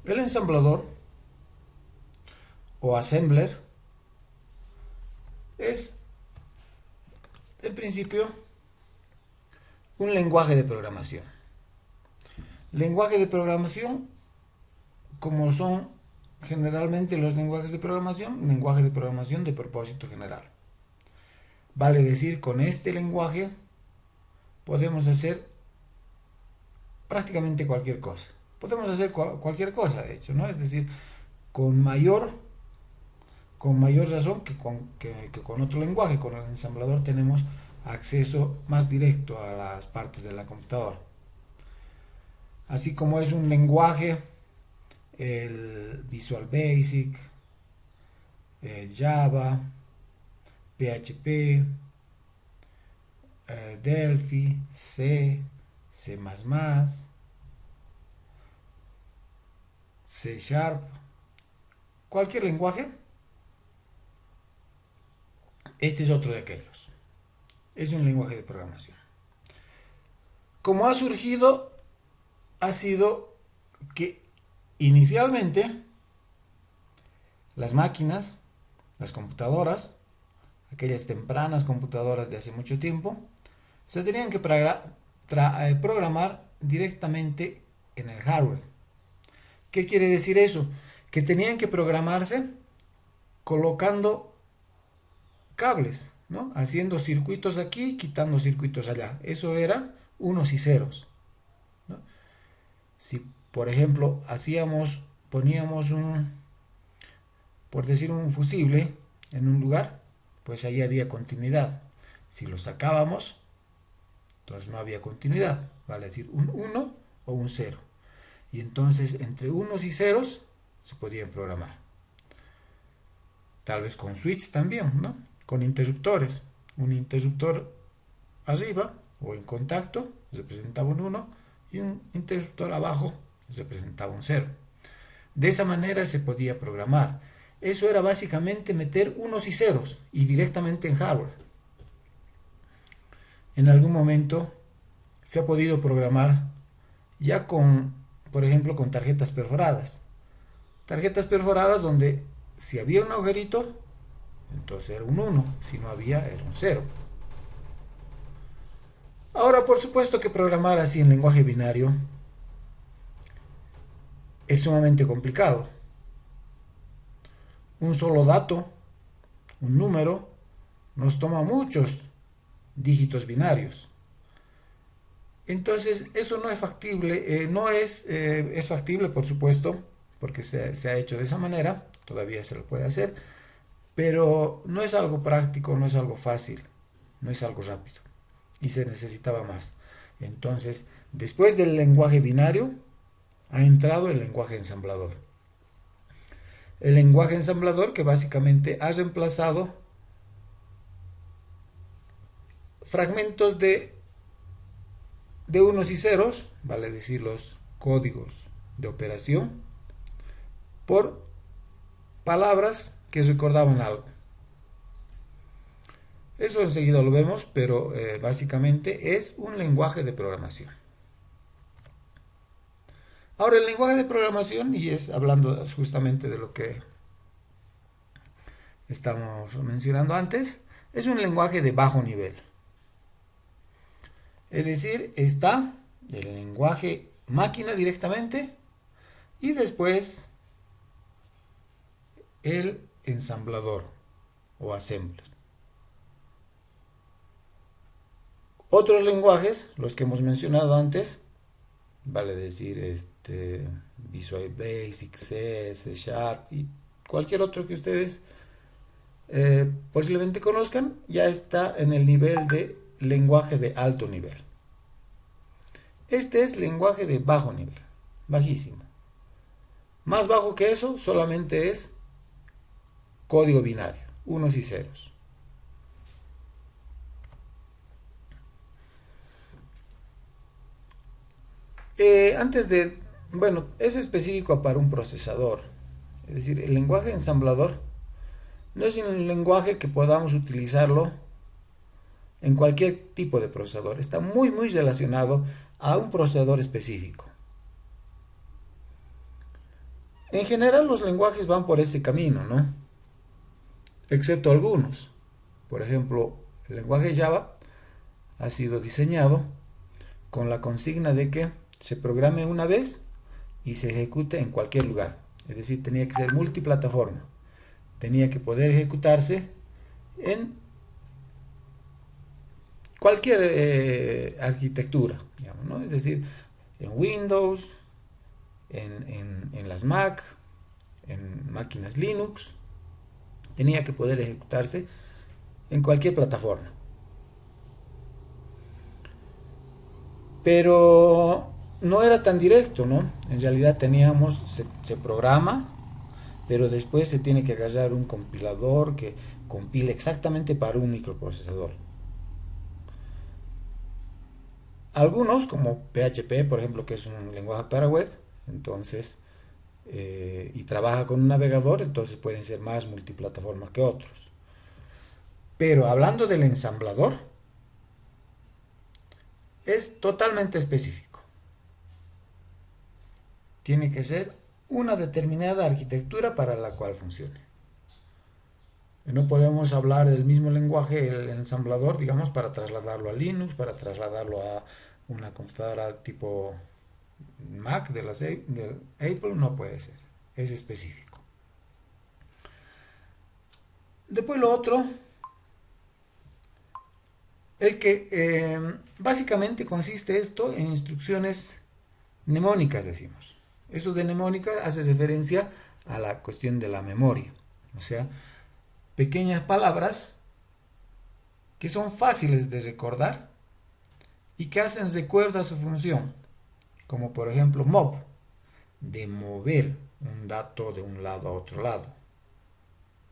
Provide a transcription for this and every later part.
El ensamblador o assembler es, en principio, un lenguaje de programación. Lenguaje de programación, como son generalmente los lenguajes de programación, lenguaje de programación de propósito general. Vale decir, con este lenguaje podemos hacer prácticamente cualquier cosa. Podemos hacer cualquier cosa, de hecho, ¿no? Es decir, con mayor, con mayor razón que con otro lenguaje. Con el ensamblador tenemos acceso más directo a las partes de la computadora. Así como es un lenguaje, el Visual Basic, Java, PHP, Delphi, C, C++, C Sharp, cualquier lenguaje, este es otro de aquellos. Es un lenguaje de programación. Como ha surgido, ha sido que inicialmente las máquinas, las computadoras, aquellas tempranas computadoras de hace mucho tiempo, se tenían que programar directamente en el hardware. ¿Qué quiere decir eso? Que tenían que programarse colocando cables, ¿no? Haciendo circuitos aquí, quitando circuitos allá. Eso eran unos y ceros, ¿no? Si, por ejemplo, poníamos por decir, un fusible en un lugar, pues ahí había continuidad. Si lo sacábamos, entonces no había continuidad, vale decir un uno o un cero. Y entonces entre unos y ceros se podían programar. Tal vez con switch también, ¿no? Con interruptores. Un interruptor arriba o en contacto representaba un uno y un interruptor abajo representaba un cero. De esa manera se podía programar. Eso era básicamente meter unos y ceros y directamente en hardware. En algún momento se ha podido programar ya con, por ejemplo, con tarjetas perforadas. Tarjetas perforadas donde si había un agujerito, entonces era un uno, si no había, era un cero. Ahora, por supuesto que programar así en lenguaje binario es sumamente complicado. Un solo dato, un número, nos toma muchos dígitos binarios. Entonces, eso no es factible, es factible, por supuesto, porque se ha hecho de esa manera, todavía se lo puede hacer, pero no es algo práctico, no es algo fácil, no es algo rápido, y se necesitaba más. Entonces, después del lenguaje binario, ha entrado el lenguaje ensamblador. El lenguaje ensamblador que básicamente ha reemplazado fragmentos de unos y ceros, vale decir los códigos de operación, por palabras que recordaban algo. Eso enseguida lo vemos, pero básicamente es un lenguaje de programación. Ahora, el lenguaje de programación, y es hablando justamente de lo que estamos mencionando antes, es un lenguaje de bajo nivel. Es decir, está el lenguaje máquina directamente y después el ensamblador o assembler. Otros lenguajes, los que hemos mencionado antes, vale decir Visual Basic, C, C Sharp y cualquier otro que ustedes posiblemente conozcan, ya está en el nivel de lenguaje de alto nivel. Este es lenguaje de bajo nivel, bajísimo. Más bajo que eso solamente es código binario, unos y ceros. Bueno, es específico para un procesador. Es decir, el lenguaje ensamblador no es un lenguaje que podamos utilizarlo en cualquier tipo de procesador. Está muy relacionado a un procesador específico. En general los lenguajes van por ese camino, ¿no? Excepto algunos. Por ejemplo, el lenguaje Java ha sido diseñado con la consigna de que se programe una vez y se ejecute en cualquier lugar. Es decir, tenía que ser multiplataforma. Tenía que poder ejecutarse en cualquier arquitectura, digamos, ¿no? Es decir, en Windows, en las Mac, en máquinas Linux, tenía que poder ejecutarse en cualquier plataforma. Pero no era tan directo, ¿no? En realidad se programa, pero después se tiene que agarrar un compilador que compile exactamente para un microprocesador. Algunos, como PHP, por ejemplo, que es un lenguaje para web, entonces, y trabaja con un navegador, entonces pueden ser más multiplataformas que otros. Pero hablando del ensamblador, es totalmente específico. Tiene que ser una determinada arquitectura para la cual funcione. No podemos hablar del mismo lenguaje, el ensamblador, digamos, para trasladarlo a Linux, para trasladarlo a una computadora tipo Mac del Apple, no puede ser. Es específico. Después lo otro es que básicamente consiste esto en instrucciones mnemónicas, decimos. Eso de mnemónica hace referencia a la cuestión de la memoria. O sea, pequeñas palabras que son fáciles de recordar y que hacen recuerdo a su función. Como por ejemplo move, de mover un dato de un lado a otro lado.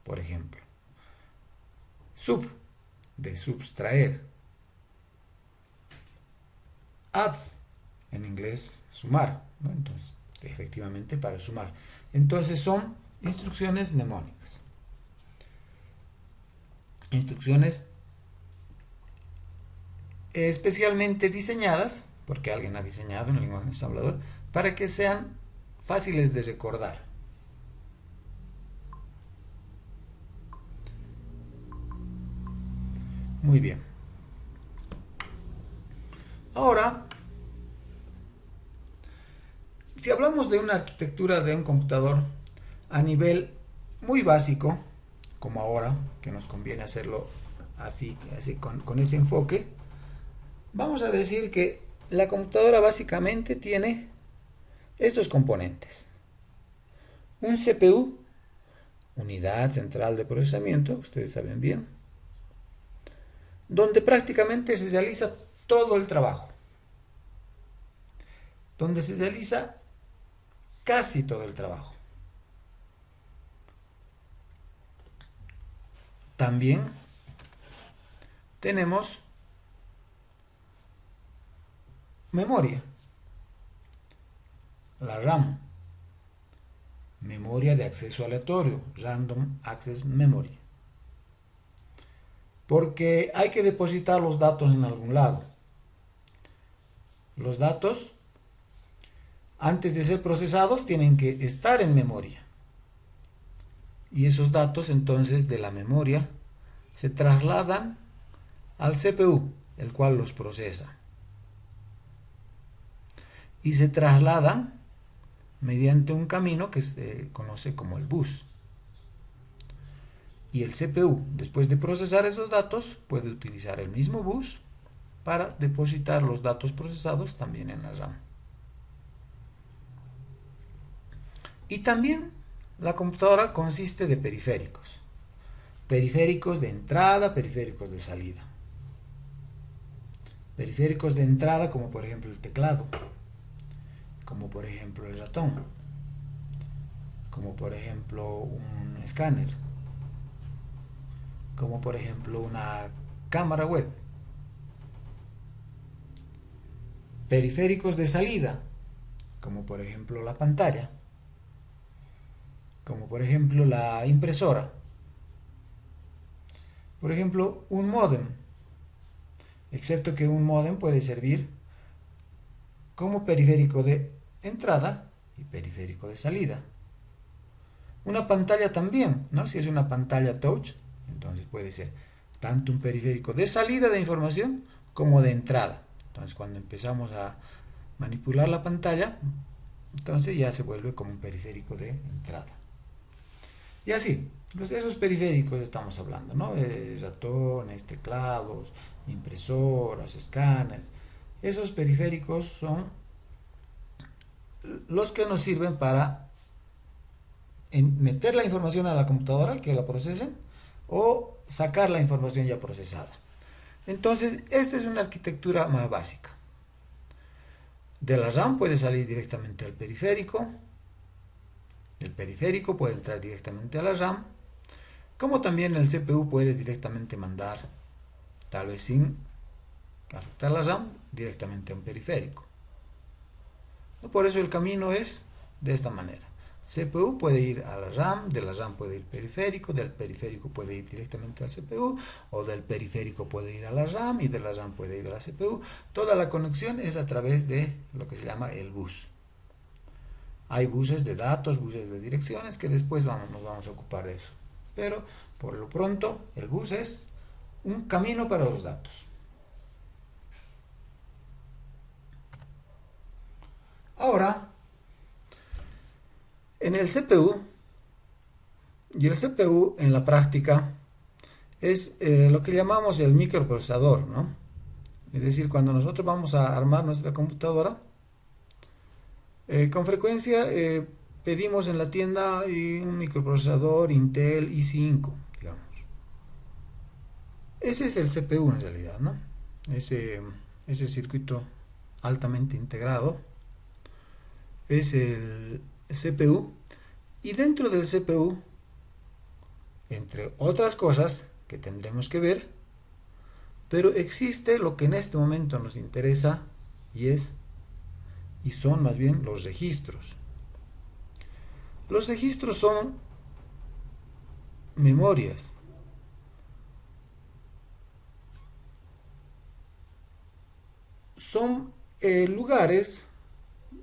Por ejemplo. Sub, de subtraer. Add, en inglés sumar, ¿no? Entonces, efectivamente para sumar. Entonces son instrucciones mnemónicas. Instrucciones especialmente diseñadas, porque alguien ha diseñado en el lenguaje ensamblador, para que sean fáciles de recordar. Muy bien. Ahora, si hablamos de una arquitectura de un computador a nivel muy básico, como ahora, que nos conviene hacerlo así con ese enfoque, vamos a decir que la computadora básicamente tiene estos componentes. Un CPU, unidad central de procesamiento, ustedes saben bien, donde prácticamente se realiza todo el trabajo, donde se realiza casi todo el trabajo. También tenemos memoria, la RAM, memoria de acceso aleatorio, Random Access Memory, porque hay que depositar los datos en algún lado. Los datos, antes de ser procesados, tienen que estar en memoria. Y esos datos entonces de la memoria se trasladan al CPU, el cual los procesa. Y se trasladan mediante un camino que se conoce como el bus. Y el CPU, después de procesar esos datos, puede utilizar el mismo bus para depositar los datos procesados también en la RAM. Y también la computadora consiste de periféricos. Periféricos de entrada, periféricos de salida. Periféricos de entrada como por ejemplo el teclado, como por ejemplo el ratón, como por ejemplo un escáner, como por ejemplo una cámara web. Periféricos de salida, como por ejemplo la pantalla, como por ejemplo la impresora, por ejemplo un módem, excepto que un módem puede servir como periférico de entrada y periférico de salida. Una pantalla también, ¿no? Si es una pantalla touch, entonces puede ser tanto un periférico de salida de información como de entrada. Entonces cuando empezamos a manipular la pantalla, entonces ya se vuelve como un periférico de entrada. Y así, esos periféricos estamos hablando, ¿no? Ratones, teclados, impresoras, escáneres. Esos periféricos son los que nos sirven para meter la información a la computadora, que la procesen, o sacar la información ya procesada. Entonces, esta es una arquitectura más básica. De la RAM puede salir directamente al periférico, del periférico puede entrar directamente a la RAM, como también el CPU puede directamente mandar, tal vez sin afectar la RAM, directamente a un periférico. Por eso el camino es de esta manera. CPU puede ir a la RAM, de la RAM puede ir periférico, del periférico puede ir directamente al CPU, o del periférico puede ir a la RAM y de la RAM puede ir a la CPU. Toda la conexión es a través de lo que se llama el bus. Hay buses de datos, buses de direcciones, que después nos vamos a ocupar de eso. Pero por lo pronto el bus es un camino para los datos. Ahora, en el CPU, y el CPU en la práctica es lo que llamamos el microprocesador, ¿no? Es decir, cuando nosotros vamos a armar nuestra computadora, con frecuencia pedimos en la tienda un microprocesador Intel i5, digamos. Ese es el CPU en realidad, ¿no? Ese circuito altamente integrado es el CPU, y dentro del CPU, entre otras cosas que tendremos que ver, pero existe lo que en este momento nos interesa y son más bien los registros. Los registros son memorias. Son lugares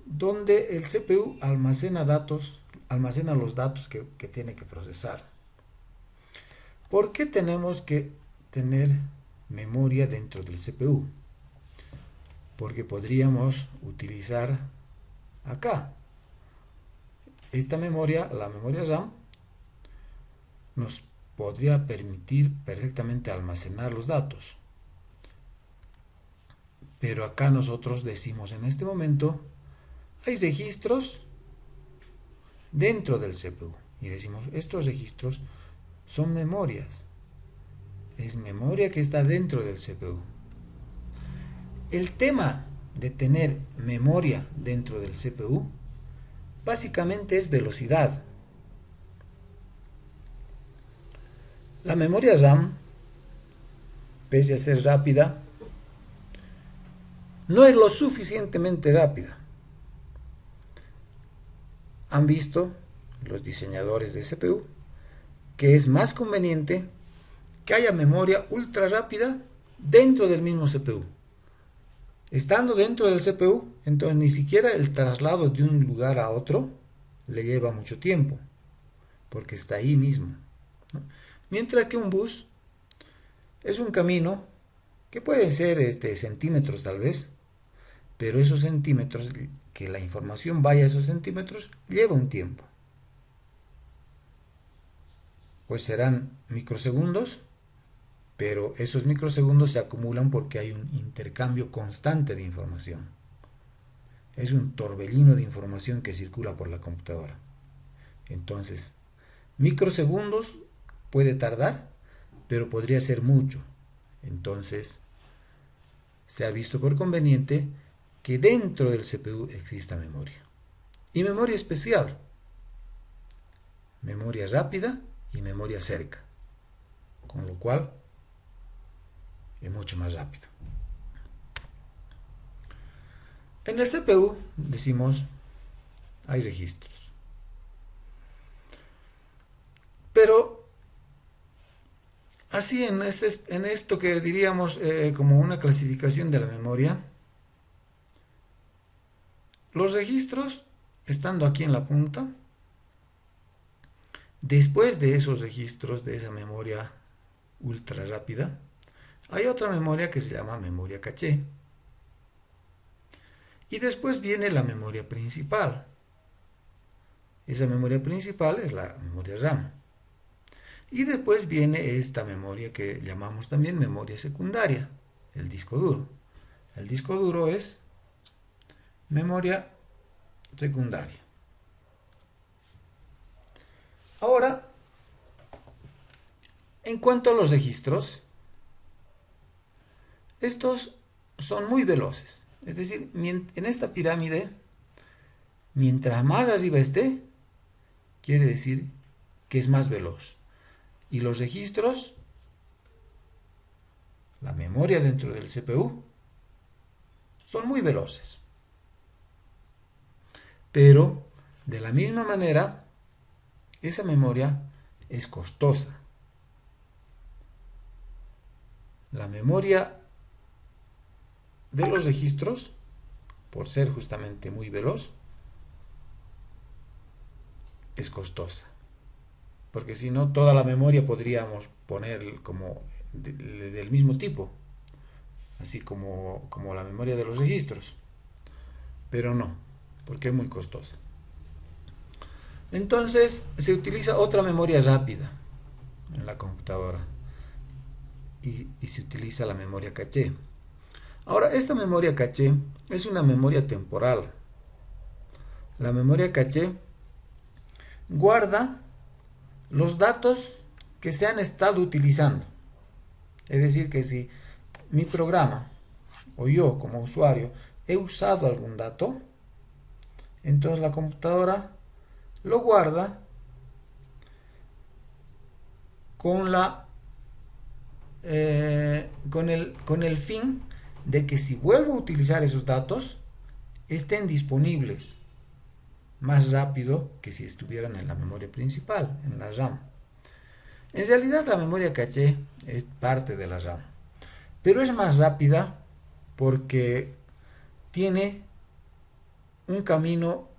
donde el CPU almacena los datos que tiene que procesar. ¿Por qué tenemos que tener memoria dentro del CPU? Porque podríamos utilizar acá esta memoria, la memoria RAM, nos podría permitir perfectamente almacenar los datos. Pero acá nosotros decimos en este momento, hay registros dentro del CPU. Y decimos, estos registros son memorias. Es memoria que está dentro del CPU. El tema de tener memoria dentro del CPU básicamente es velocidad. La memoria RAM, pese a ser rápida, no es lo suficientemente rápida. Han visto los diseñadores de CPU que es más conveniente que haya memoria ultra rápida dentro del mismo CPU. Estando dentro del CPU, entonces ni siquiera el traslado de un lugar a otro le lleva mucho tiempo, porque está ahí mismo, ¿no? Mientras que un bus es un camino que puede ser centímetros tal vez, pero esos centímetros, que la información vaya a esos centímetros, lleva un tiempo. Pues serán microsegundos, pero esos microsegundos se acumulan porque hay un intercambio constante de información. Es un torbellino de información que circula por la computadora. Entonces, microsegundos puede tardar, pero podría ser mucho. Entonces, se ha visto por conveniente que dentro del CPU exista memoria. Y memoria especial. Memoria rápida y memoria cerca. Con lo cual, es mucho más rápido. En el CPU decimos, hay registros. Pero así en esto que diríamos como una clasificación de la memoria, los registros, estando aquí en la punta, Después de esos registros de esa memoria ultra rápida, hay otra memoria que se llama memoria caché. Y después viene la memoria principal. Esa memoria principal es la memoria RAM. Y después viene esta memoria que llamamos también memoria secundaria, el disco duro. El disco duro es memoria secundaria. Ahora, en cuanto a los registros, estos son muy veloces. Es decir, en esta pirámide, mientras más arriba esté, quiere decir que es más veloz. Y los registros, la memoria dentro del CPU, son muy veloces. Pero, de la misma manera, esa memoria es costosa. La memoria de los registros, por ser justamente muy veloz, es costosa. Porque si no, toda la memoria podríamos poner como del mismo tipo, así como la memoria de los registros. Pero no, porque es muy costosa. Entonces se utiliza otra memoria rápida en la computadora y se utiliza la memoria caché. Ahora, esta memoria caché es una memoria temporal. La memoria caché guarda los datos que se han estado utilizando. Es decir, que si mi programa o yo como usuario he usado algún dato, entonces la computadora lo guarda con con el fin de que si vuelvo a utilizar esos datos, estén disponibles más rápido que si estuvieran en la memoria principal, en la RAM. En realidad la memoria caché es parte de la RAM, pero es más rápida porque tiene un camino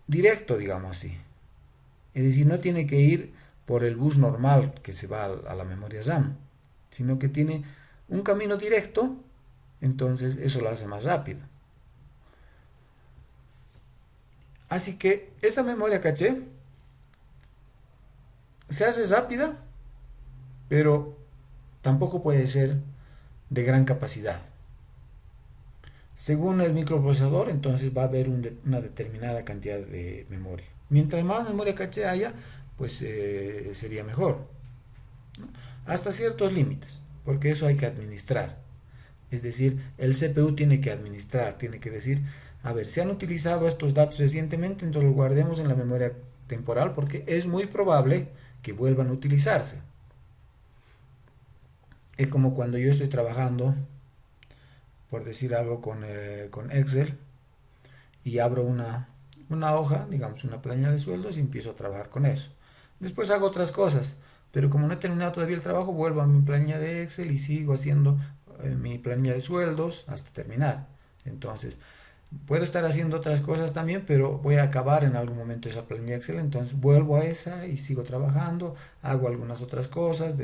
directo, digamos así. Es decir, no tiene que ir por el bus normal que se va a la memoria RAM, sino que tiene un camino directo, entonces eso lo hace más rápido. Así que esa memoria caché se hace rápida, pero tampoco puede ser de gran capacidad. Según el microprocesador, entonces va a haber una determinada cantidad de memoria. Mientras más memoria caché haya, pues sería mejor, ¿no? Hasta ciertos límites, porque eso hay que administrar. Es decir, el CPU tiene que administrar, tiene que decir, a ver, se han utilizado estos datos recientemente, entonces los guardemos en la memoria temporal porque es muy probable que vuelvan a utilizarse. Es como cuando yo estoy trabajando, por decir algo, con Excel y abro una hoja, digamos una planilla de sueldos y empiezo a trabajar con eso. Después hago otras cosas, pero como no he terminado todavía el trabajo, vuelvo a mi planilla de Excel y sigo haciendo mi planilla de sueldos hasta terminar. Entonces, puedo estar haciendo otras cosas también, pero voy a acabar en algún momento esa planilla Excel, entonces vuelvo a esa y sigo trabajando, hago algunas otras cosas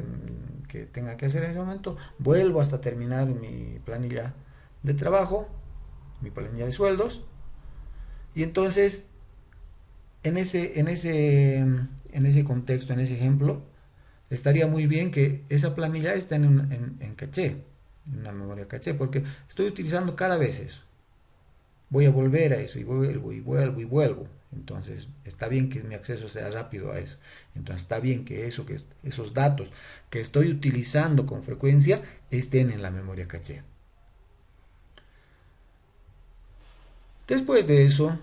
que tenga que hacer en ese momento, vuelvo hasta terminar mi planilla de trabajo, mi planilla de sueldos, y entonces en ese contexto, en ese ejemplo, estaría muy bien que esa planilla esté en caché, en una memoria caché, porque estoy utilizando cada vez eso. Voy a volver a eso y vuelvo y vuelvo y vuelvo. Entonces está bien que mi acceso sea rápido a eso. Entonces está bien que esos datos que estoy utilizando con frecuencia estén en la memoria caché. Después de eso,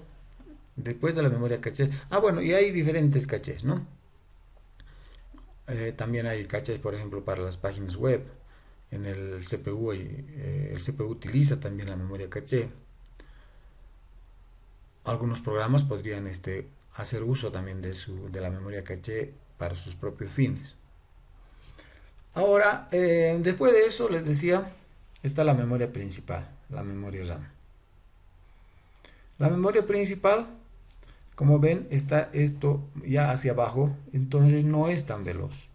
después de la memoria caché, bueno, y hay diferentes cachés, ¿no? También hay cachés, por ejemplo, para las páginas web. En el CPU, el CPU utiliza también la memoria caché. Algunos programas podrían hacer uso también de la memoria caché para sus propios fines. Ahora, después de eso, les decía, está la memoria principal, la memoria RAM. La memoria principal Como ven, está esto ya hacia abajo, entonces no es tan veloz.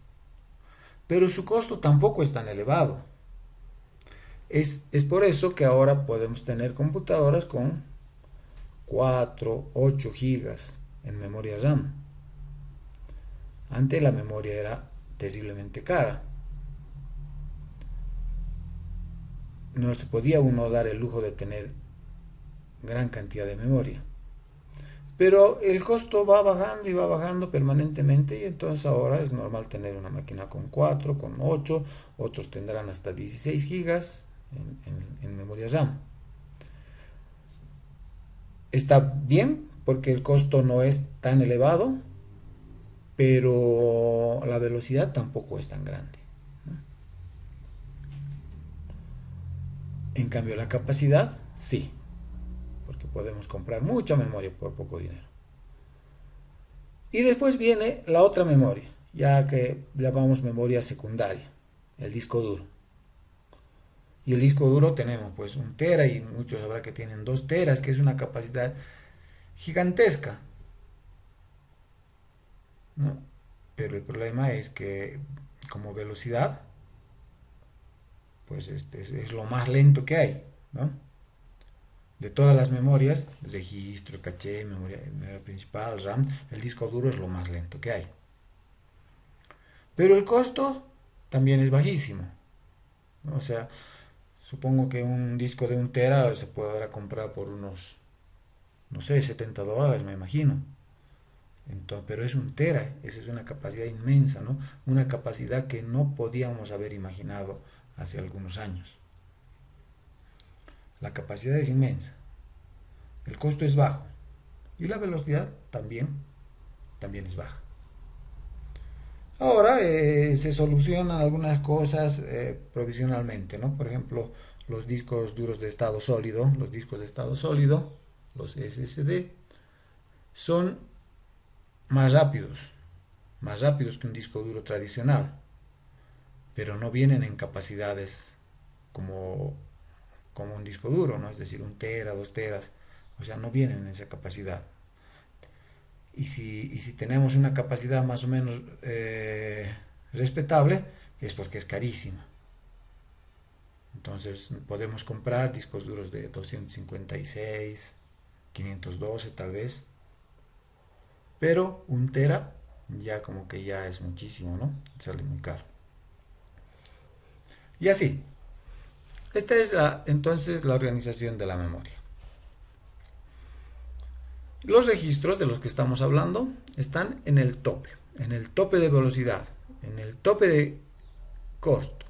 Pero su costo tampoco es tan elevado. Es por eso que ahora podemos tener computadoras con 4, 8 gigas en memoria RAM. Antes la memoria era terriblemente cara. No se podía uno dar el lujo de tener gran cantidad de memoria. Pero el costo va bajando y va bajando permanentemente, y entonces ahora es normal tener una máquina con 4, con 8, otros tendrán hasta 16 gigas en memoria RAM. Está bien porque el costo no es tan elevado, pero la velocidad tampoco es tan grande, ¿no? En cambio la capacidad, sí, porque podemos comprar mucha memoria por poco dinero. Y después viene la otra memoria, ya que llamamos memoria secundaria, el disco duro. Y el disco duro tenemos pues 1 tera, y muchos habrá que tienen 2 teras, que es una capacidad gigantesca, ¿no? Pero el problema es que como velocidad, pues es lo más lento que hay, ¿no? De todas las memorias, registro, caché, memoria principal, RAM, el disco duro es lo más lento que hay. Pero el costo también es bajísimo, ¿no? O sea, supongo que un disco de 1 tera se podrá comprar por unos, no sé, $70, me imagino. Entonces, pero es 1 tera, esa es una capacidad inmensa, ¿no? Una capacidad que no podíamos haber imaginado hace algunos años. La capacidad es inmensa, el costo es bajo y la velocidad también es baja. Ahora se solucionan algunas cosas provisionalmente, ¿no? Por ejemplo, los discos duros de estado sólido, los discos de estado sólido, los SSD, son más rápidos que un disco duro tradicional, pero no vienen en capacidades como, como un disco duro, ¿no? Es decir, 1 tera, 2 teras, o sea, no vienen en esa capacidad. Y si tenemos una capacidad más o menos respetable, es porque es carísima. Entonces podemos comprar discos duros de 256, 512 tal vez, pero 1 tera ya como que ya es muchísimo, ¿no? Sale muy caro. Y así, esta es entonces la organización de la memoria. Los registros de los que estamos hablando están en el tope de velocidad, en el tope de costo,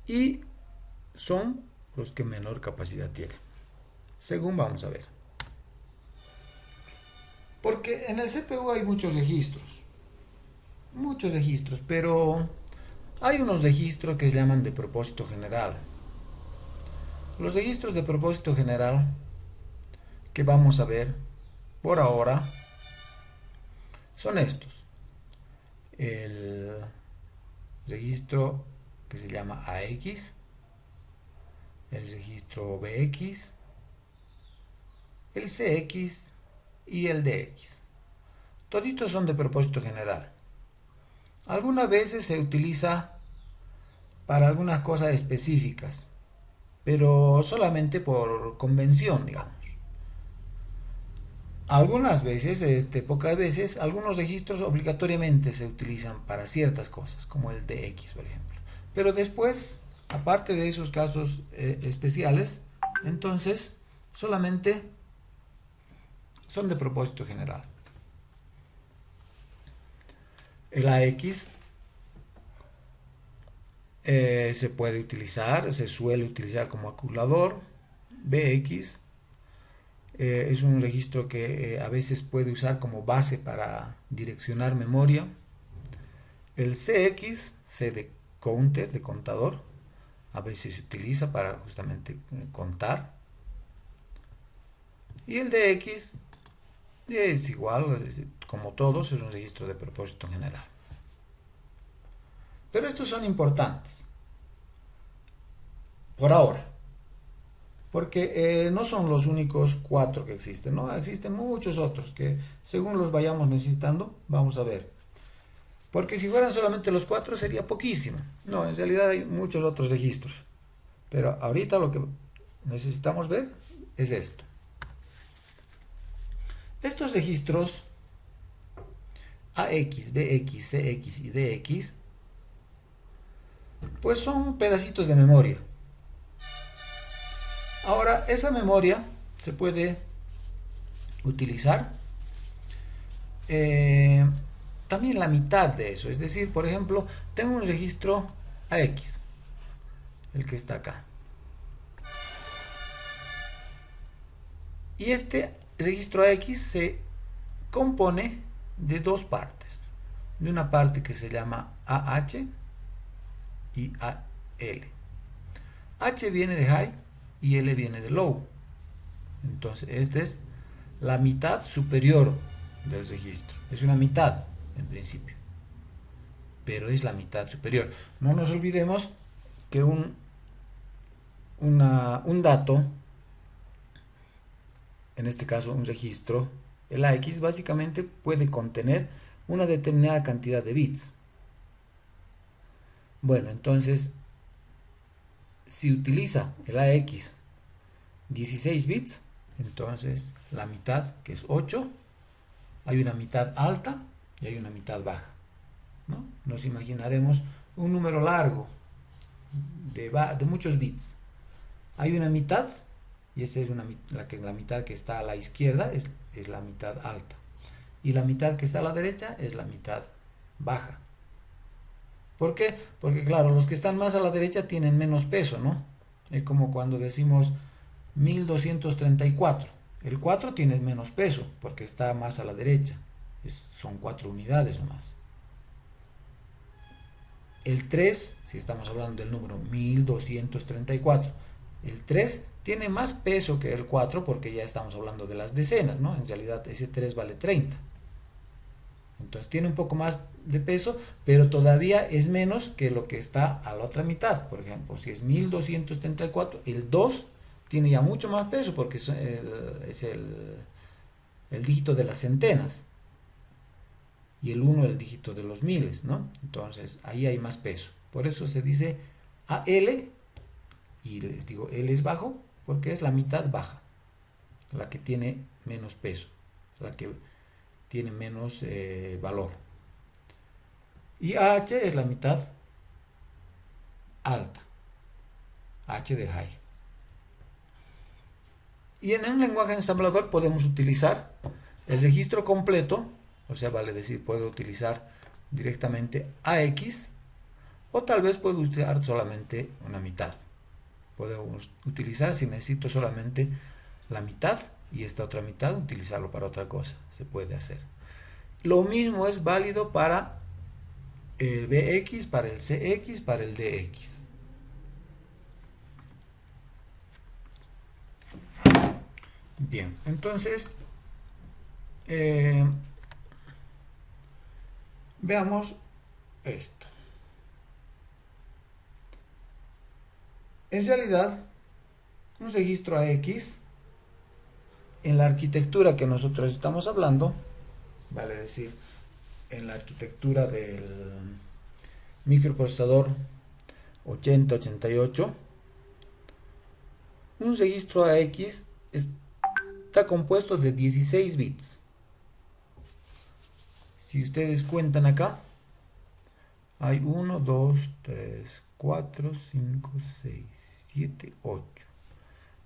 y son los que menor capacidad tienen, según vamos a ver. Porque en el CPU hay muchos registros, pero hay unos registros que se llaman de propósito general. Los registros de propósito general que vamos a ver por ahora son estos. El registro que se llama AX, el registro BX, el CX y el DX. Toditos son de propósito general. Algunas veces se utiliza para algunas cosas específicas, pero solamente por convención, digamos. Algunas veces, pocas veces, algunos registros obligatoriamente se utilizan para ciertas cosas, como el DX, por ejemplo. Pero después, aparte de esos casos especiales, entonces solamente son de propósito general. El AX se puede utilizar, se suele utilizar como acumulador. BX es un registro que a veces puede usar como base para direccionar memoria. El CX, C de counter, de contador, a veces se utiliza para justamente contar. Y el DX es igual, como todos, es un registro de propósito general. Pero estos son importantes por ahora. porque no son los únicos 4 que existen, ¿no? Existen muchos otros que según los vayamos necesitando, vamos a ver. Porque si fueran solamente los 4 sería poquísimo. No, en realidad hay muchos otros registros. Pero ahorita lo que necesitamos ver es esto. Estos registros AX, BX, CX y DX, pues son pedacitos de memoria. Ahora, esa memoria se puede utilizar también la mitad de eso. Es decir, por ejemplo, tengo un registro AX, el que está acá. Y este registro AX se compone de dos partes. De una parte que se llama AH y AL. H viene de high y L viene de low. Entonces, esta es la mitad superior del registro. Es una mitad en principio, pero es la mitad superior. No nos olvidemos que un dato, en este caso un registro, el AX básicamente puede contener una determinada cantidad de bits. Bueno, entonces, si utiliza el AX 16 bits, entonces la mitad, que es 8, hay una mitad alta y hay una mitad baja, ¿no? Nos imaginaremos un número largo de muchos bits. Hay una mitad, y esa es la mitad que está a la izquierda, es la mitad alta. Y la mitad que está a la derecha es la mitad baja. ¿Por qué? Porque claro, los que están más a la derecha tienen menos peso, ¿no? Es como cuando decimos 1234. El 4 tiene menos peso porque está más a la derecha. Son 4 unidades nomás. El 3, si estamos hablando del número 1234, el 3 tiene más peso que el 4 porque ya estamos hablando de las decenas, ¿no? En realidad ese 3 vale 30. Entonces tiene un poco más de peso, pero todavía es menos que lo que está a la otra mitad. Por ejemplo, si es 1234, el 2 tiene ya mucho más peso porque es el dígito de las centenas. Y el 1 el dígito de los miles, ¿no? Entonces ahí hay más peso. Por eso se dice AL, y les digo L es bajo, porque es la mitad baja, la que tiene menos peso, la que tiene menos valor. Y AH es la mitad alta, H de high. Y en un lenguaje ensamblador podemos utilizar el registro completo, o sea, vale decir, puedo utilizar directamente AX, o tal vez puedo usar solamente una mitad. Podemos utilizar, si necesito solamente la mitad y esta otra mitad, utilizarlo para otra cosa. Se puede hacer. Lo mismo es válido para el BX, para el CX, para el DX. Bien, entonces veamos esto. En realidad, un registro AX, en la arquitectura que nosotros estamos hablando, vale decir, en la arquitectura del microprocesador 8088, un registro AX está compuesto de 16 bits. Si ustedes cuentan acá, hay 1, 2, 3, 4, 5, 6, 7, 8.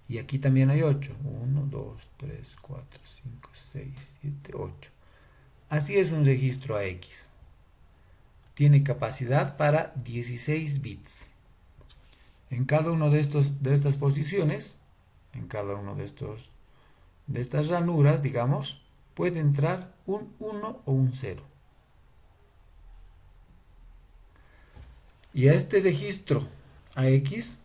Y aquí también hay 8. 1, 2, 3, 4, 5, 6, 7, 8. Así es un registro AX. Tiene capacidad para 16 bits. En cada uno de estas posiciones, en cada uno de estas ranuras, digamos, puede entrar un 1 o un 0. Y a este registro AX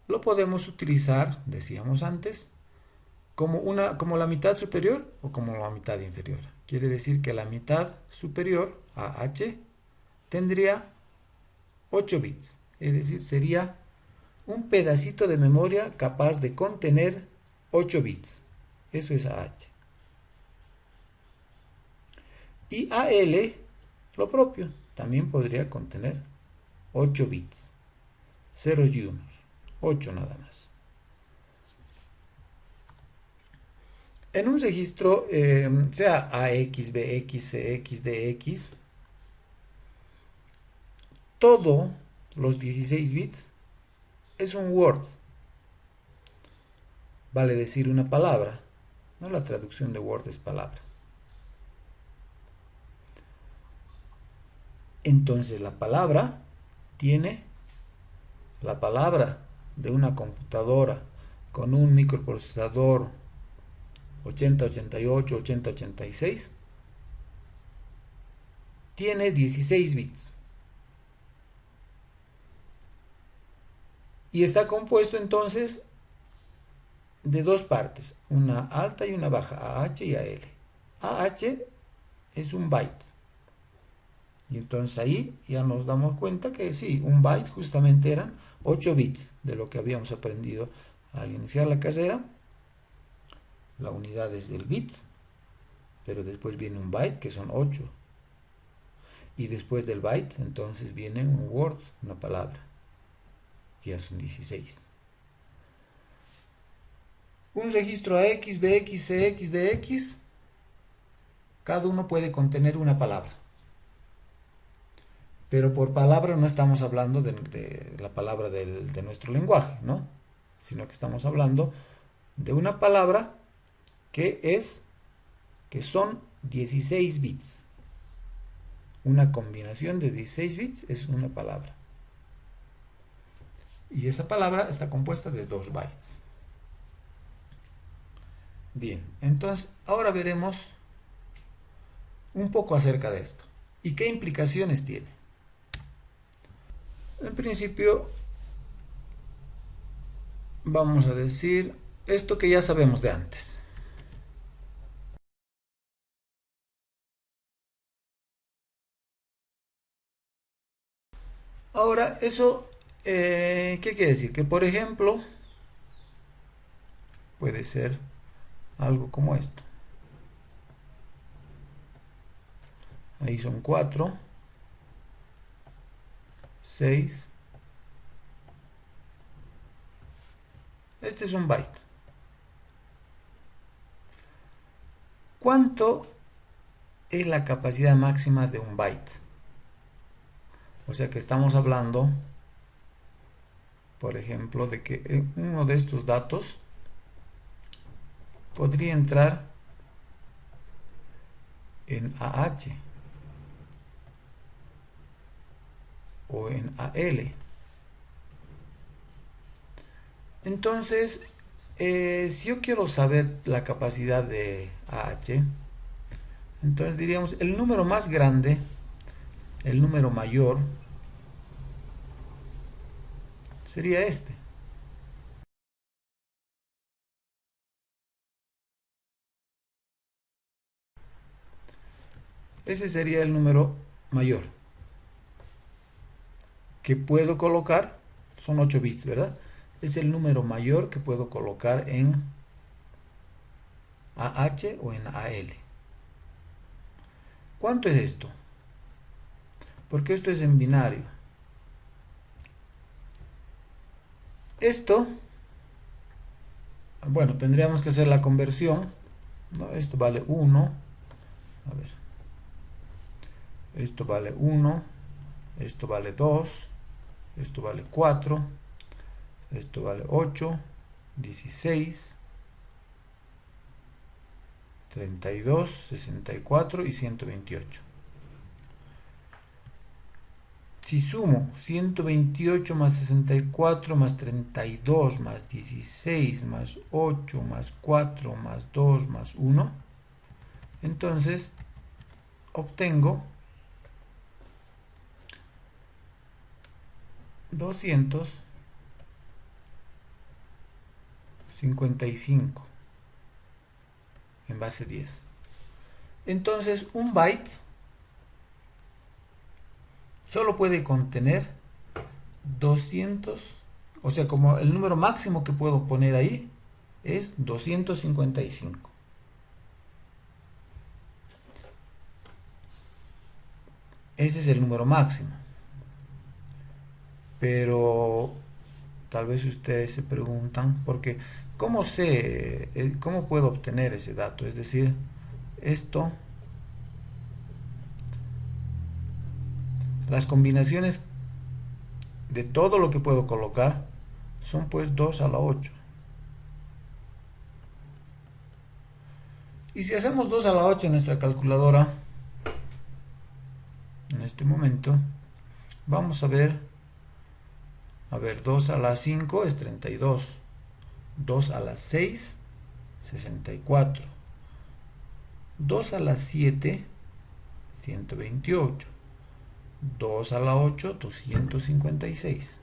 lo podemos utilizar, decíamos antes, como la mitad superior o como la mitad inferior. Quiere decir que la mitad superior, AH, tendría 8 bits. Es decir, sería un pedacito de memoria capaz de contener 8 bits. Eso es AH. Y AL, lo propio, también podría contener 8 bits, ceros y unos, 8 nada más. En un registro, sea AX, BX, CX, DX, todos los 16 bits es un word. Vale decir una palabra, ¿no? La traducción de word es palabra. Entonces la palabra tiene la palabra de una computadora con un microprocesador 8088, 8086, tiene 16 bits. Y está compuesto entonces de dos partes, una alta y una baja, AH y AL. AH es un byte. Y entonces ahí ya nos damos cuenta que sí, un byte justamente eran 8 bits de lo que habíamos aprendido al iniciar la carrera. La unidad es el bit, pero después viene un byte que son 8. Y después del byte entonces viene un word, una palabra, que ya son 16. Un registro AX, BX, CX, DX, cada uno puede contener una palabra. Pero por palabra no estamos hablando de la palabra de nuestro lenguaje, ¿no? Sino que estamos hablando de una palabra que son 16 bits. Una combinación de 16 bits es una palabra. Y esa palabra está compuesta de 2 bytes. Bien, entonces ahora veremos un poco acerca de esto. ¿Y qué implicaciones tiene? En principio, vamos a decir esto que ya sabemos de antes. Ahora, eso, ¿qué quiere decir? Que, por ejemplo, puede ser algo como esto. Ahí son 4, 6. Este es un byte. ¿Cuánto es la capacidad máxima de un byte? O sea que estamos hablando, por ejemplo, de que uno de estos datos podría entrar en AH o en AL. Entonces, si yo quiero saber la capacidad de AH, entonces diríamos el número más grande, el número mayor, sería este. Ese sería el número mayor que puedo colocar, son 8 bits, ¿verdad? Es el número mayor que puedo colocar en AH o en AL. ¿Cuánto es esto? Porque esto es en binario. Esto, bueno, tendríamos que hacer la conversión, ¿no? Esto vale 1. A ver. Esto vale 1. Esto vale 2. Esto vale 4. Esto vale 8. 16. 32, 64 y 128. Si sumo 128 más 64 más 32 más 16 más 8 más 4 más 2 más 1, entonces obtengo 255 en base 10. Entonces un byte solo puede contener O sea, como el número máximo que puedo poner ahí es 255. Ese es el número máximo. Pero tal vez ustedes se preguntan, porque ¿cómo sé, cómo puedo obtener ese dato? Es decir, esto, las combinaciones de todo lo que puedo colocar son pues 2 a la 8. Y si hacemos 2 a la 8 en nuestra calculadora, en este momento, vamos a ver, 2 a la 5 es 32, 2 a la 6, 64, 2 a la 7, 128, 2 a la 8, 256.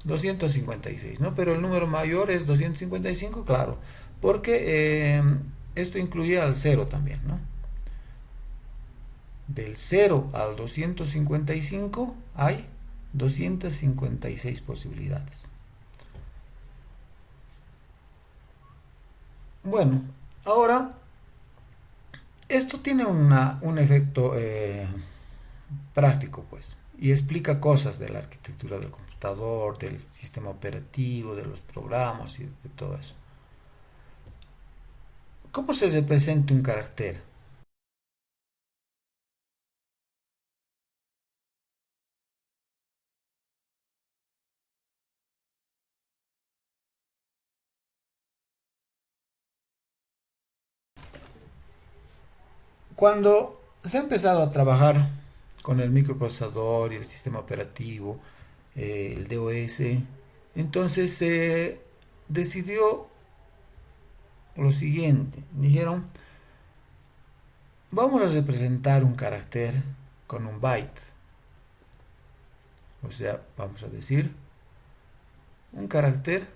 256, ¿no? Pero el número mayor es 255, claro, porque esto incluye al 0 también, ¿no? Del 0 al 255 hay 256 posibilidades. Bueno, ahora esto tiene un efecto práctico, pues, y explica cosas de la arquitectura del computador, del sistema operativo, de los programas y de todo eso. ¿Cómo se representa un carácter? Cuando se ha empezado a trabajar con el microprocesador y el sistema operativo, el DOS, entonces se decidió lo siguiente. Dijeron, vamos a representar un carácter con un byte. O sea, vamos a decir, un carácter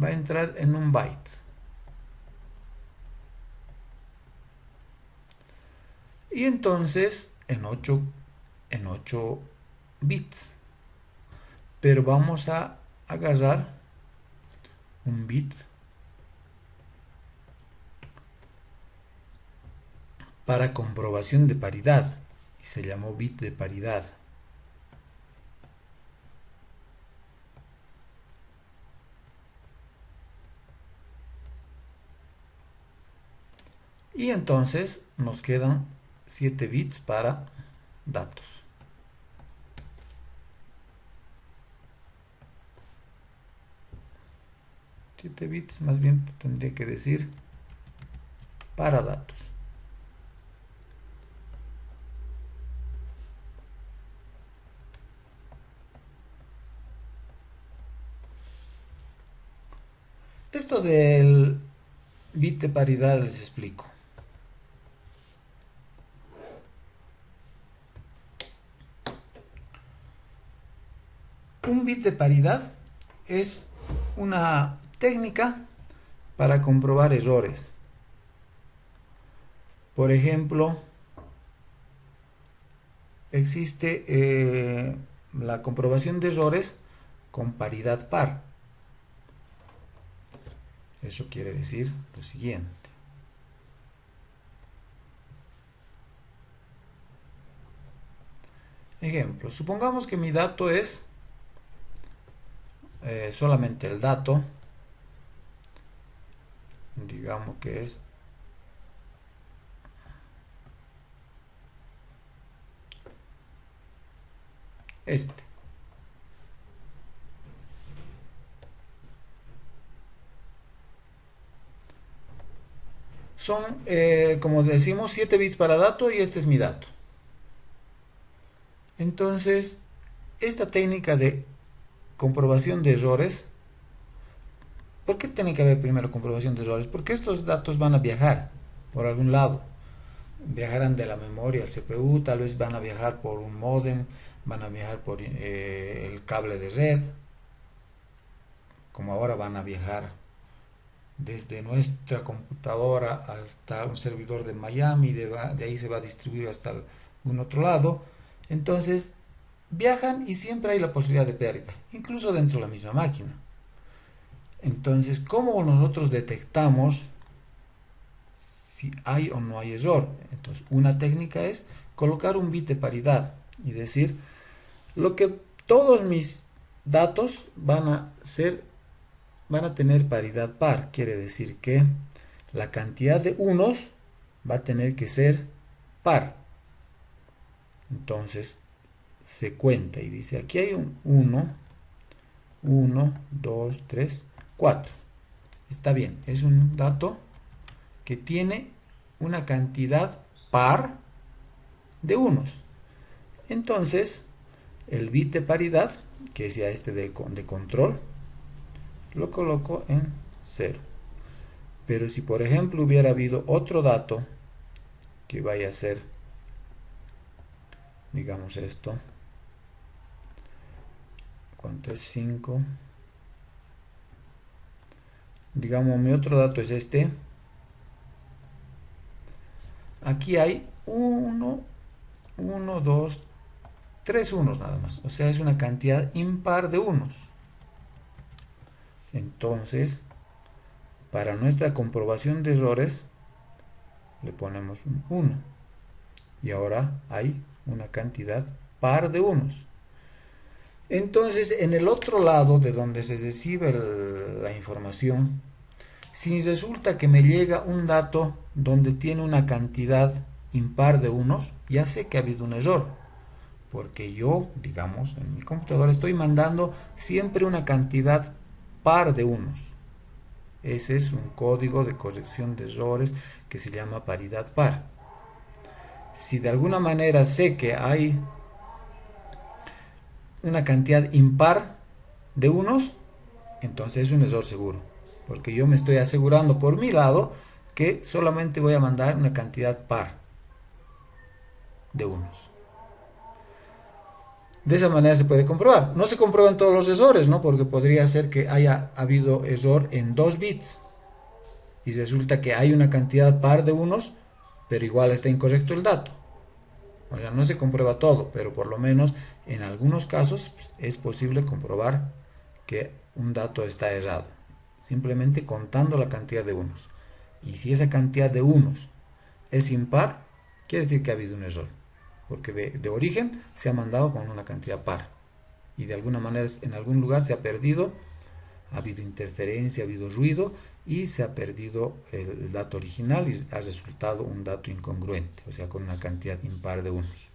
va a entrar en un byte. Y entonces en 8 bits. Pero vamos a agarrar un bit para comprobación de paridad y se llamó bit de paridad. Y entonces nos quedan 7 bits para datos. 7 bits más bien tendría que decir para datos. Esto del bit de paridad les explico. Un bit de paridad es una técnica para comprobar errores. Por ejemplo, existe la comprobación de errores con paridad par. Eso quiere decir lo siguiente. Ejemplo, supongamos que mi dato es solamente el dato, digamos que es este. Son, como decimos, 7 bits para dato y este es mi dato. Entonces, esta técnica de comprobación de errores, ¿por qué tiene que haber primero comprobación de errores? Porque estos datos van a viajar por algún lado. Viajarán de la memoria al CPU, tal vez van a viajar por un módem, van a viajar por el cable de red, como ahora van a viajar desde nuestra computadora hasta un servidor de Miami, de ahí se va a distribuir hasta algún otro lado. Entonces, viajan y siempre hay la posibilidad de pérdida, incluso dentro de la misma máquina. Entonces, ¿cómo nosotros detectamos si hay o no hay error? Entonces, una técnica es colocar un bit de paridad y decir lo que todos mis datos van a tener paridad par. Quiere decir que la cantidad de unos va a tener que ser par. Entonces se cuenta y dice, aquí hay un 1, 2, 3, 4. Está bien, es un dato que tiene una cantidad par de unos. Entonces, el bit de paridad, que es ya este de control, lo coloco en 0. Pero si por ejemplo hubiera habido otro dato que vaya a ser, digamos esto, ¿cuánto es 5? Digamos mi otro dato es este. Aquí hay 1, 2, 3 unos nada más. O sea, es una cantidad impar de unos. Entonces, para nuestra comprobación de errores, le ponemos un 1. Y ahora hay una cantidad par de unos. Entonces, en el otro lado de donde se recibe la información, si resulta que me llega un dato donde tiene una cantidad impar de unos, ya sé que ha habido un error. Porque yo, digamos, en mi computadora estoy mandando siempre una cantidad par de unos. Ese es un código de corrección de errores que se llama paridad par. Si de alguna manera sé que hay una cantidad impar de unos, entonces es un error seguro. Porque yo me estoy asegurando por mi lado que solamente voy a mandar una cantidad par de unos. De esa manera se puede comprobar. No se comprueban todos los errores, ¿no? Porque podría ser que haya habido error en 2 bits y resulta que hay una cantidad par de unos, pero igual está incorrecto el dato. O sea, no se comprueba todo, pero por lo menos en algunos casos es posible comprobar que un dato está errado, simplemente contando la cantidad de unos. Y si esa cantidad de unos es impar, quiere decir que ha habido un error, porque de origen se ha mandado con una cantidad par. Y de alguna manera en algún lugar se ha perdido, ha habido interferencia, ha habido ruido y se ha perdido el dato original y ha resultado un dato incongruente, o sea, con una cantidad impar de unos.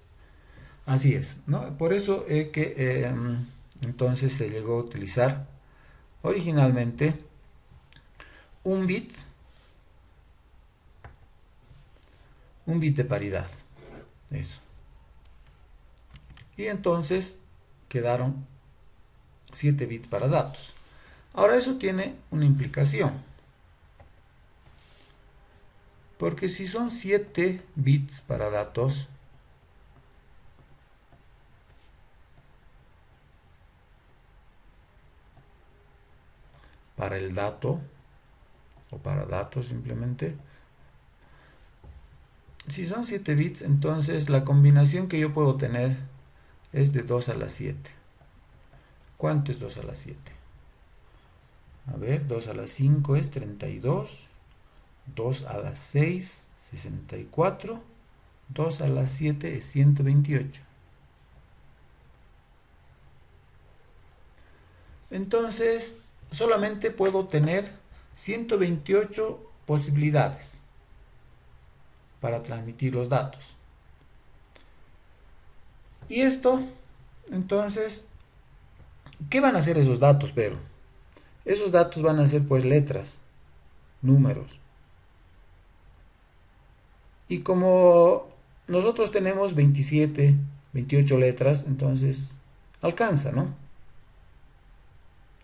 Así es, ¿no? Por eso entonces se llegó a utilizar originalmente un bit, un bit de paridad, eso. Y entonces quedaron 7 bits para datos. Ahora eso tiene una implicación. Porque si son 7 bits para datos, para el dato, o para datos simplemente, si son 7 bits, entonces la combinación que yo puedo tener es de 2 a la 7. ¿Cuánto es 2 a la 7? A ver, 2 a la 5 es 32, 2 a la 6, 64, 2 a la 7 es 128. Entonces, solamente puedo tener 128 posibilidades para transmitir los datos. Y esto, entonces, ¿qué van a hacer esos datos, pero? Esos datos van a ser pues letras, números. Y como nosotros tenemos 27, 28 letras, entonces alcanza, ¿no?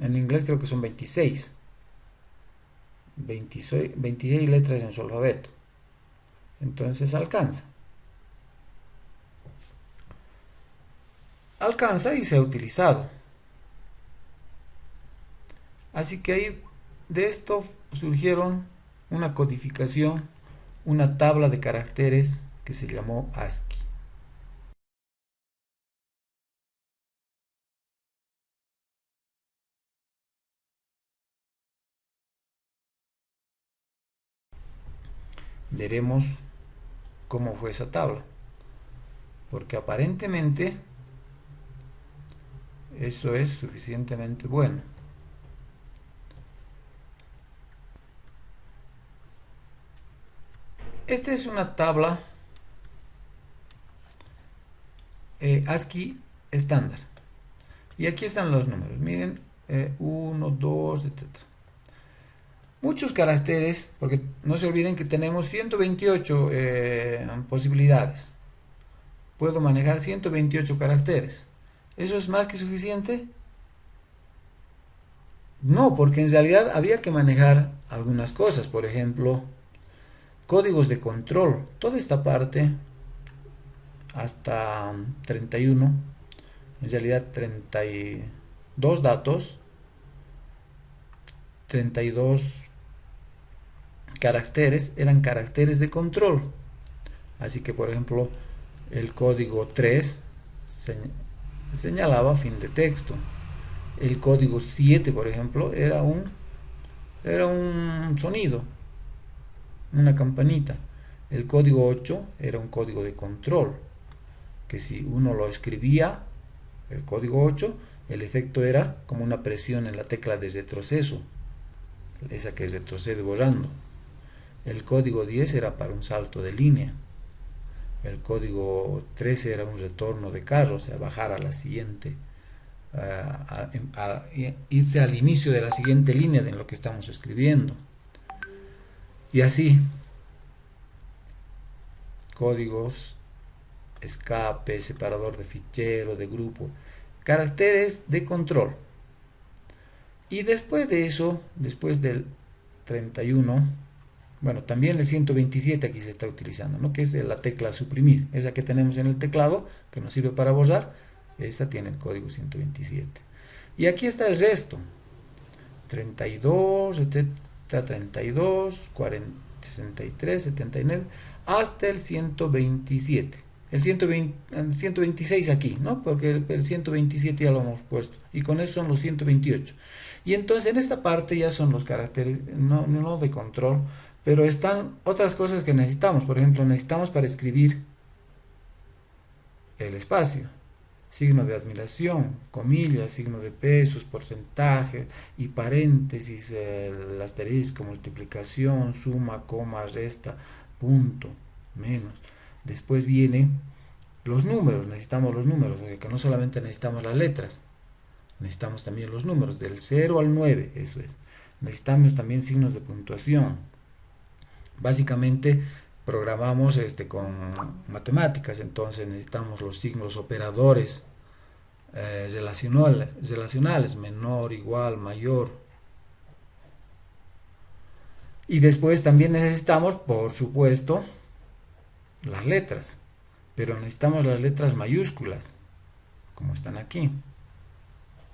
En inglés creo que son 26. 26 letras en su alfabeto. Entonces alcanza. Alcanza y se ha utilizado. Así que ahí de esto surgieron una codificación, una tabla de caracteres que se llamó ASCII. Veremos cómo fue esa tabla, porque aparentemente eso es suficientemente bueno. Esta es una tabla ASCII estándar. Y aquí están los números. Miren, 1, 2, etc. Muchos caracteres, porque no se olviden que tenemos 128 posibilidades. Puedo manejar 128 caracteres. ¿Eso es más que suficiente? No, porque en realidad había que manejar algunas cosas. Por ejemplo, códigos de control. Toda esta parte hasta 31, en realidad 32 datos, 32 caracteres eran caracteres de control. Así que, por ejemplo, el código 3 señalaba fin de texto. El código 7, por ejemplo, era un sonido, una campanita. El código 8 era un código de control, que si uno lo escribía, el código 8, el efecto era como una presión en la tecla de retroceso, esa que retrocede borrando. El código 10 era para un salto de línea. El código 13 era un retorno de carro, o sea, bajar a la siguiente, irse al inicio de la siguiente línea de lo que estamos escribiendo. Y así, códigos, escape, separador de fichero, de grupo, caracteres de control. Y después de eso, después del 31, bueno, también el 127 aquí se está utilizando, ¿no? Que es la tecla suprimir, esa que tenemos en el teclado, que nos sirve para borrar, esa tiene el código 127. Y aquí está el resto, 32, 32, 40, 63, 79, hasta el 127. El 126 aquí, ¿no? Porque el 127 ya lo hemos puesto. Y con eso son los 128. Y entonces en esta parte ya son los caracteres, no de control, pero están otras cosas que necesitamos. Por ejemplo, necesitamos para escribir el espacio, signo de admiración, comillas, signo de pesos, porcentaje y paréntesis, el asterisco, multiplicación, suma, coma, resta, punto, menos. Después viene los números, necesitamos los números, que no solamente necesitamos las letras, necesitamos también los números, del 0 al 9, eso es. Necesitamos también signos de puntuación. Básicamente programamos con matemáticas, entonces necesitamos los signos operadores relacionales, menor, igual, mayor. Y después también necesitamos, por supuesto, las letras, pero necesitamos las letras mayúsculas, como están aquí,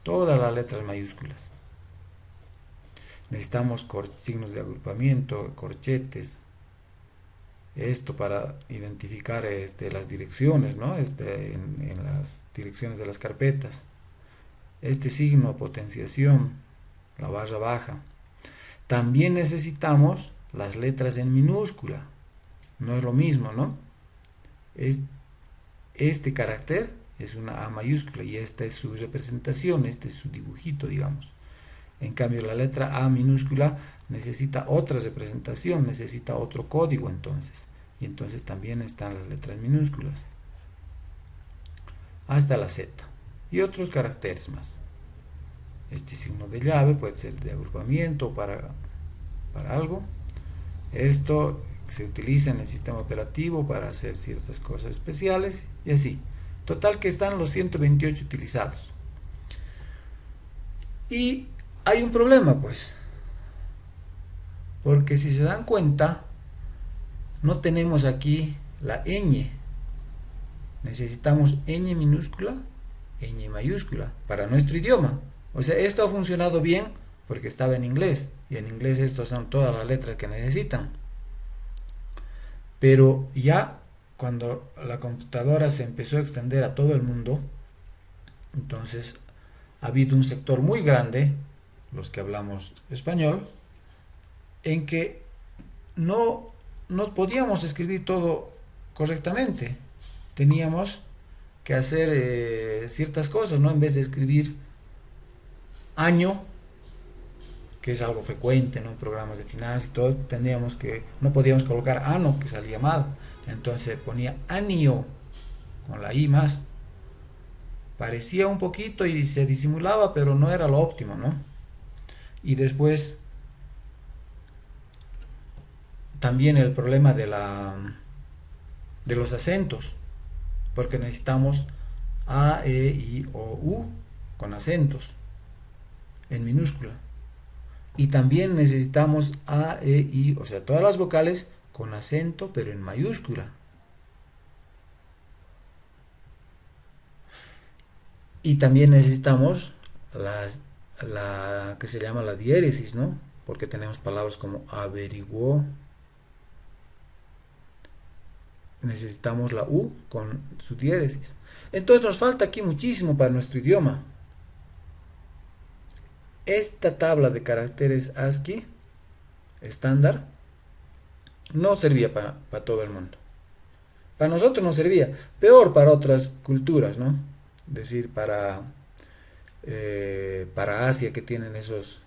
todas las letras mayúsculas. Necesitamos signos de agrupamiento, corchetes, esto para identificar las direcciones, ¿no? En las direcciones de las carpetas. Este signo, potenciación, la barra baja. También necesitamos las letras en minúscula. No es lo mismo, ¿no? Este carácter es una A mayúscula y esta es su representación, este es su dibujito, digamos. En cambio, la letra A minúscula necesita otra representación, necesita otro código entonces. Y entonces también están las letras minúsculas. Hasta la Z. Y otros caracteres más. Este signo de llave puede ser de agrupamiento para algo. Esto se utiliza en el sistema operativo para hacer ciertas cosas especiales y así. Total que están los 128 utilizados. Y hay un problema, pues. Porque si se dan cuenta, no tenemos aquí la ñ. Necesitamos ñ minúscula, ñ mayúscula para nuestro idioma. O sea, esto ha funcionado bien porque estaba en inglés, y en inglés estos son todas las letras que necesitan. Pero ya cuando la computadora se empezó a extender a todo el mundo, entonces ha habido un sector muy grande, los que hablamos español, en que no, no podíamos escribir todo correctamente. Teníamos que hacer ciertas cosas, ¿no? En vez de escribir año, que es algo frecuente, ¿no? En programas de finanzas y todo, no podíamos colocar ano, que salía mal. Entonces ponía anio, con la i más. Parecía un poquito y se disimulaba, pero no era lo óptimo, ¿no? Y después también el problema de los acentos, porque necesitamos a, e, i, o, u con acentos en minúscula. Y también necesitamos a, e, i, o sea, todas las vocales con acento, pero en mayúscula. Y también necesitamos la que se llama la diéresis, ¿no? Porque tenemos palabras como averiguó. Necesitamos la U con su diéresis. Entonces nos falta aquí muchísimo para nuestro idioma. Esta tabla de caracteres ASCII estándar no servía para todo el mundo. Para nosotros no servía. Peor para otras culturas, ¿no? Es decir, para Asia, que tienen esos,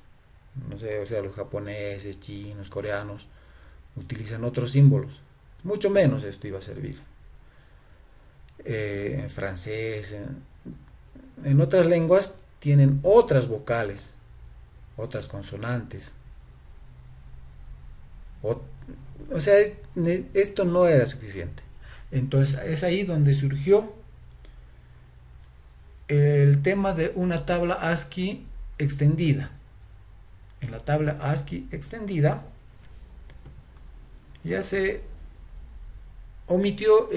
no sé, o sea, los japoneses, chinos, coreanos, utilizan otros símbolos. Mucho menos esto iba a servir. En francés, en otras lenguas tienen otras vocales, otras consonantes. O sea, esto no era suficiente. Entonces es ahí donde surgió el tema de una tabla ASCII extendida. En la tabla ASCII extendida ya se omitió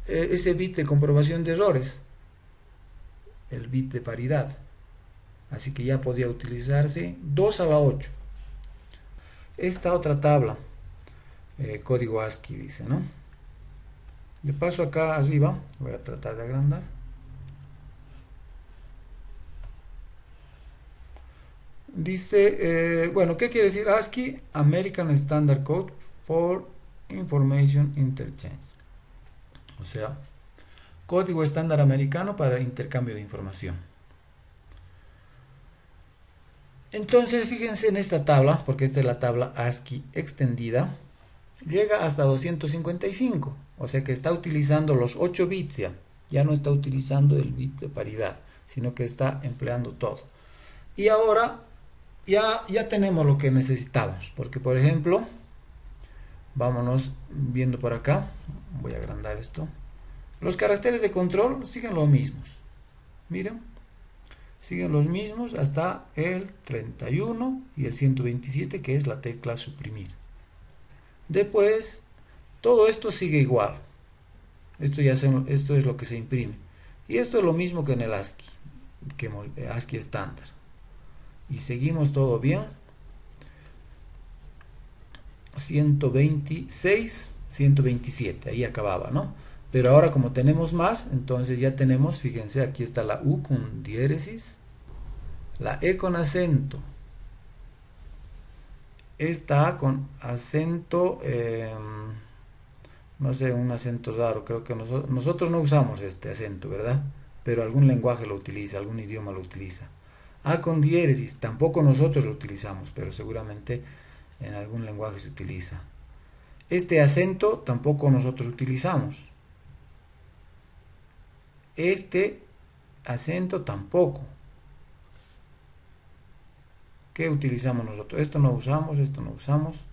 ese bit de comprobación de errores, el bit de paridad. Así que ya podía utilizarse 2 a la 8. Esta otra tabla, código ASCII dice, ¿no? De paso acá arriba, voy a tratar de agrandar. Dice, bueno, ¿qué quiere decir ASCII? American Standard Code for Information Interchange. O sea, código estándar americano para intercambio de información. Entonces, fíjense en esta tabla, porque esta es la tabla ASCII extendida, llega hasta 255, o sea que está utilizando los 8 bits ya no está utilizando el bit de paridad, sino que está empleando todo. Y ahora ya tenemos lo que necesitamos, porque por ejemplo, vámonos viendo por acá, voy a agrandar esto, los caracteres de control siguen los mismos, miren, siguen los mismos hasta el 31 y el 127, que es la tecla suprimir. Después, todo esto sigue igual. Esto es lo que se imprime. Y esto es lo mismo que en el ASCII, ASCII estándar. Y seguimos todo bien. 126, 127, ahí acababa, ¿no? Pero ahora como tenemos más, entonces ya tenemos, fíjense, aquí está la U con diéresis, la E con acento, esta A con acento, no sé, un acento raro, creo que nosotros no usamos este acento, ¿verdad? Pero algún lenguaje lo utiliza, algún idioma lo utiliza. A con diéresis, tampoco nosotros lo utilizamos, pero seguramente en algún lenguaje se utiliza. Este acento tampoco nosotros utilizamos. Este acento tampoco. ¿Qué utilizamos nosotros? Esto no usamos, esto no usamos.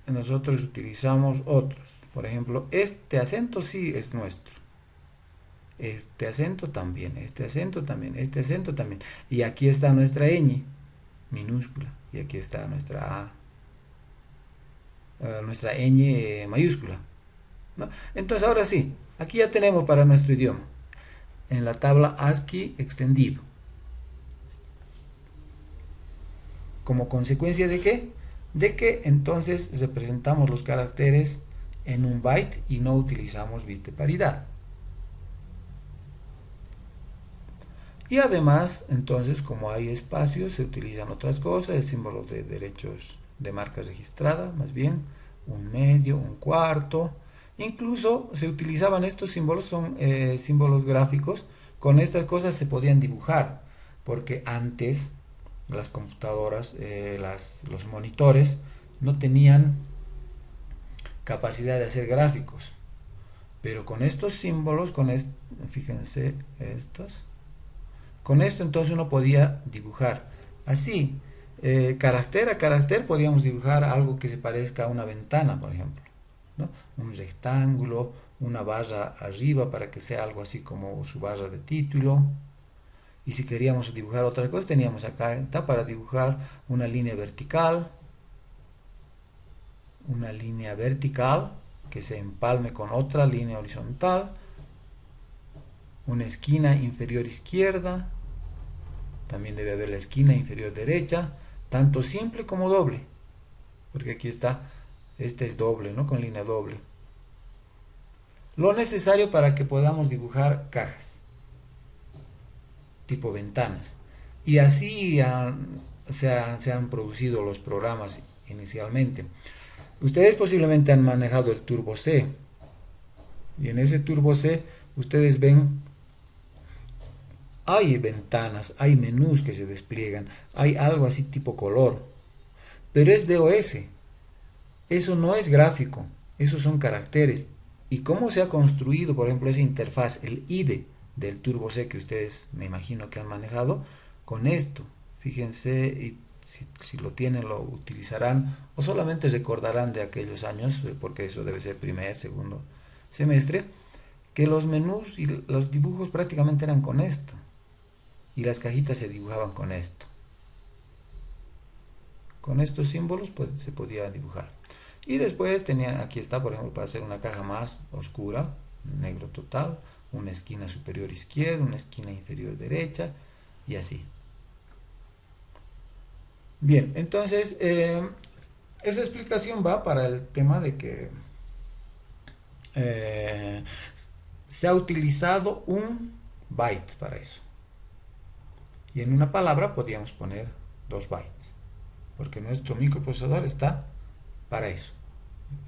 Nosotros utilizamos otros. Por ejemplo, este acento sí es nuestro. Este acento también, este acento también, este acento también. Y aquí está nuestra ñ minúscula. Y aquí está nuestra A, nuestra ñ mayúscula, ¿no? Entonces ahora sí, aquí ya tenemos para nuestro idioma, en la tabla ASCII extendido. ¿Como consecuencia de qué? De que entonces representamos los caracteres en un byte y no utilizamos bit de paridad. Y además, entonces, como hay espacios, se utilizan otras cosas, el símbolo de derechos de marca registrada, más bien, un medio, un cuarto. Incluso se utilizaban estos símbolos, son símbolos gráficos. Con estas cosas se podían dibujar, porque antes las computadoras, los monitores, no tenían capacidad de hacer gráficos. Pero con estos símbolos, fíjense estos, con esto entonces uno podía dibujar. Así, carácter a carácter podíamos dibujar algo que se parezca a una ventana, por ejemplo, ¿no? Un rectángulo, una barra arriba para que sea algo así como su barra de título. Y si queríamos dibujar otra cosa, teníamos acá está para dibujar una línea vertical que se empalme con otra línea horizontal, una esquina inferior izquierda, también debe haber la esquina inferior derecha, tanto simple como doble, porque aquí está, este es doble, ¿no? Con línea doble. Lo necesario para que podamos dibujar cajas, tipo ventanas. Y así se han producido los programas inicialmente. Ustedes posiblemente han manejado el Turbo C. Y en ese Turbo C ustedes ven, hay ventanas, hay menús que se despliegan, hay algo así tipo color. Pero es DOS. Eso no es gráfico, esos son caracteres. ¿Y cómo se ha construido, por ejemplo, esa interfaz, el IDE del Turbo C que ustedes me imagino que han manejado? Con esto, fíjense, y si lo tienen lo utilizarán o solamente recordarán de aquellos años, porque eso debe ser primer, segundo semestre, que los menús y los dibujos prácticamente eran con esto y las cajitas se dibujaban con esto. Con estos símbolos pues, se podía dibujar. Y después aquí está, por ejemplo, para hacer una caja más oscura, negro total, una esquina superior izquierda, una esquina inferior derecha y así. Bien, entonces esa explicación va para el tema de que se ha utilizado un byte para eso. Y en una palabra podíamos poner 2 bytes, porque nuestro microprocesador está para eso.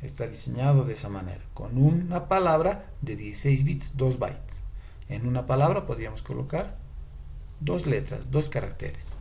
Está diseñado de esa manera, con una palabra de 16 bits, 2 bytes. En una palabra podríamos colocar 2 letras, 2 caracteres.